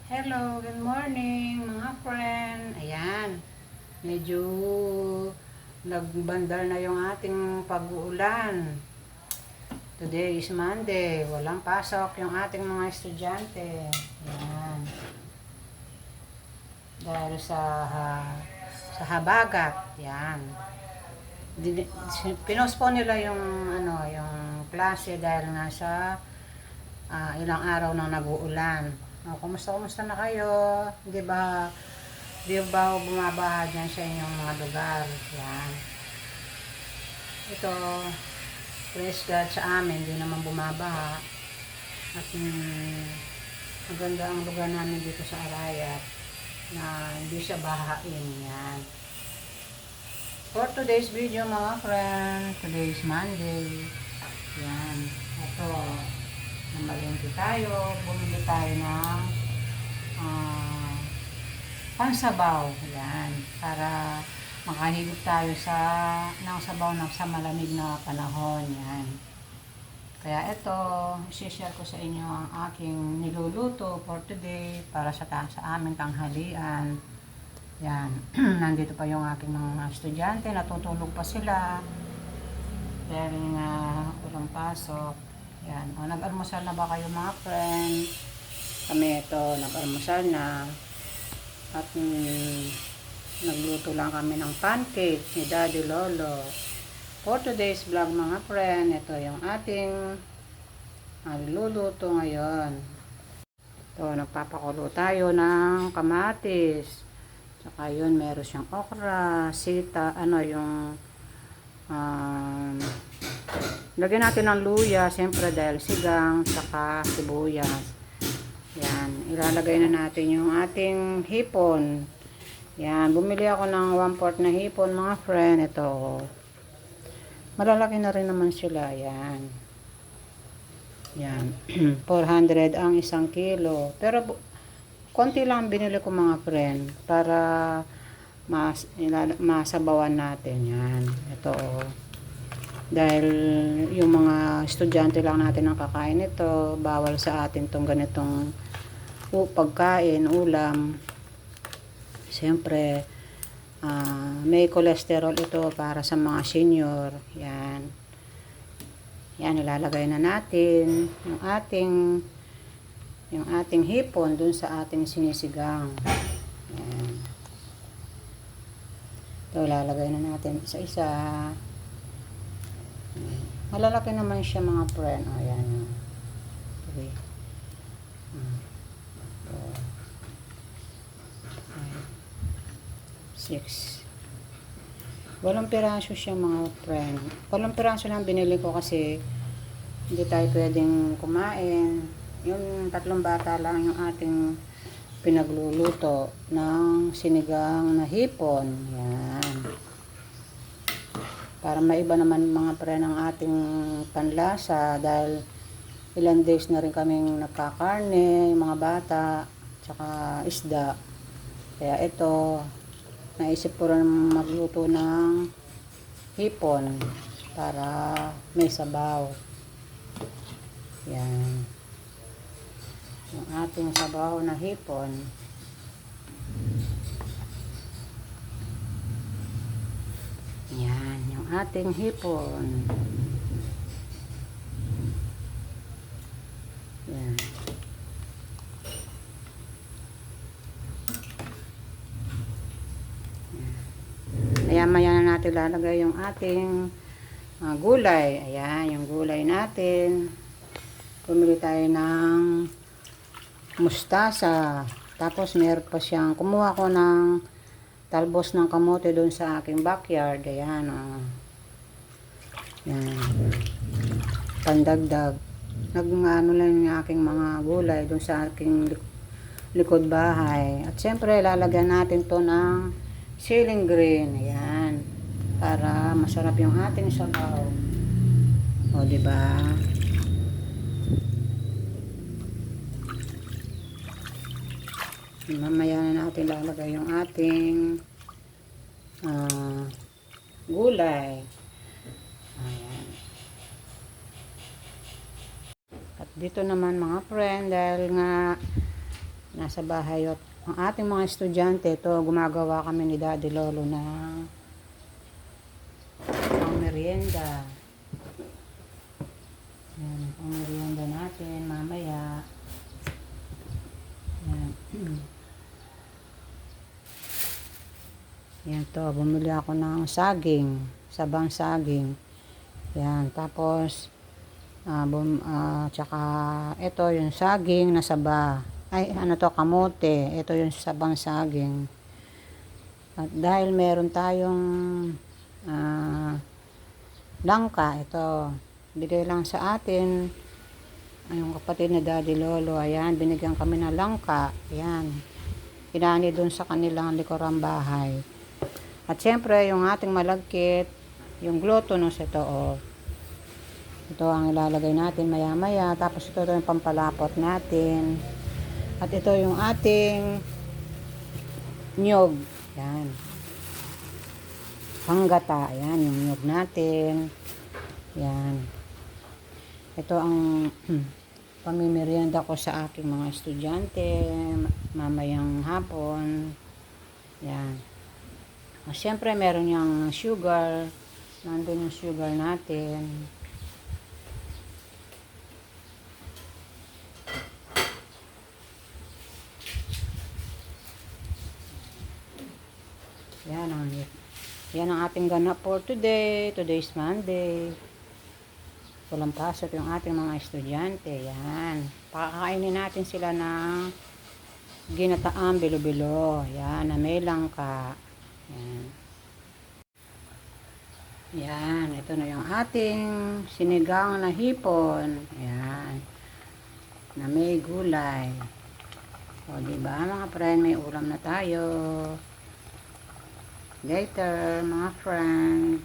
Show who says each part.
Speaker 1: Hello, good morning mga friend. Ayan, medyo nagbandar na yung ating pag-uulan. Today is Monday, walang pasok yung ating mga estudyante. Ayan, dahil sa habagat. Ayan. Pinospone nila yung yung klase dahil nga sa ilang araw nang nag-uulan. Kumusta na kayo? Di ba bumabaha dyan sa inyong mga lugar? Yan. Ito, praise God sa amin, hindi naman bumabaha. At maganda ang lugar namin dito sa Arayat na hindi siya bahain. Yan. For today's video mga friend, today is Monday. Yan. Ito, namalengke tayo, bumili tayo ng pansabaw. Yan. Para makahigop tayo ng sabaw sa malamig na panahon. Yan. Kaya ito, i-share ko sa inyo ang aking niluluto for today para sa aming tanghalian. Yan. Nandito pa yung aking mga estudyante, natutulog pa sila dahil nga walang pasok. Yan. O, nag-almusal na ba kayo mga friend? Kami ito, nag-almusal na. At nagluto lang kami ng pancake ni Daddy Lolo. For today's vlog mga friend, ito yung ating luluto ngayon. Ito, nagpapakulo tayo ng kamatis. Saka yun, meron siyang okra, sita, lagyan natin ng luya, siyempre dahil sigang, saka sibuyas. Yan, ilalagay na natin yung ating hipon. Yan, bumili ako ng 1/4 na hipon mga friend. Ito, malalaki na rin naman sila. Yan. Yan, 400 ang 1 kilo. Pero, konti lang binili ko mga friend para masabawan natin. Yan, ito. Dahil yung mga estudyante lang natin ang kakain ito, bawal sa atin tong ganitong pagkain, ulam. Siyempre, may cholesterol ito para sa mga senior. Yan. Yan, ilalagay na natin yung ating hipon dun sa ating sinisigang. Yan. Ito, ilalagay na natin isa-isa. Malalaki naman siya mga friend. O, yan. Okay. 6. 8 piraso siya mga friend. 8 piraso lang binili ko kasi hindi tayo pwedeng kumain. Yung 3 bata lang yung ating pinagluluto ng sinigang na hipon. Yan. Para maiba naman mga friend ang ating panlasa dahil ilang days na rin kaming nagkakarne, yung mga bata, tsaka isda. Kaya ito, naisip ko rin magluto ng hipon para may sabaw. Yan. Yung ating sabaw na hipon. Yan, yung ating hipon. Yan. Maya-maya na natin lalagay yung ating gulay. Ayan, yung gulay natin. Pumili tayo ng mustasa. Tapos meron pa siyang, kumuha ko ng talbos ng kamote doon sa aking backyard. Ayan, yan. Pandagdag. Nag-ano lang yung aking mga gulay doon sa aking likod bahay. At syempre, lalagyan natin to ng ceiling green. Ayan. Para masarap yung ating sabaw. O, diba? Mamaya na natin lalagay yung ating gulay. Ayan. At dito naman mga friend, dahil nga nasa bahay. At ang ating mga estudyante, ito, gumagawa kami ni Daddy Lolo na pang merienda. Yan, pang merienda natin mamaya. Yan. Yan to, bumili ako ng saging, sabang saging. Yan, tapos tsaka ito yung saging na saba. Ay, ano to, kamote. Ito yung sabang saging. At dahil meron tayong langka, ito, bigay lang sa atin yung kapatid na Daddy Lolo. Ayan, binigyan kami ng langka. Ayan, pinani dun sa kanilang likurang bahay. At syempre, yung ating malagkit, yung glutinous, ito, oh. Ito ang ilalagay natin maya-maya. Tapos ito yung pampalapot natin. At ito yung ating niyog. Yan. Panggata. Yan, yung niyog natin. Yan. Ito ang pamimerienda ko sa aking mga estudyante mamayang hapon. Yan. Siyempre, meron yung sugar. Nandun yung sugar natin. Yan ang ating ganap for today. Today is Monday. Walang pasok yung ating mga estudyante. Yan. Pakakainin natin sila ng ginataang bilo-bilo. Yan, na may langka. Yan. Yan, ito na yung ating sinigang na hipon. Yan. Na may gulay. O, diba mga friend, may ulam na tayo. Later, mga friend.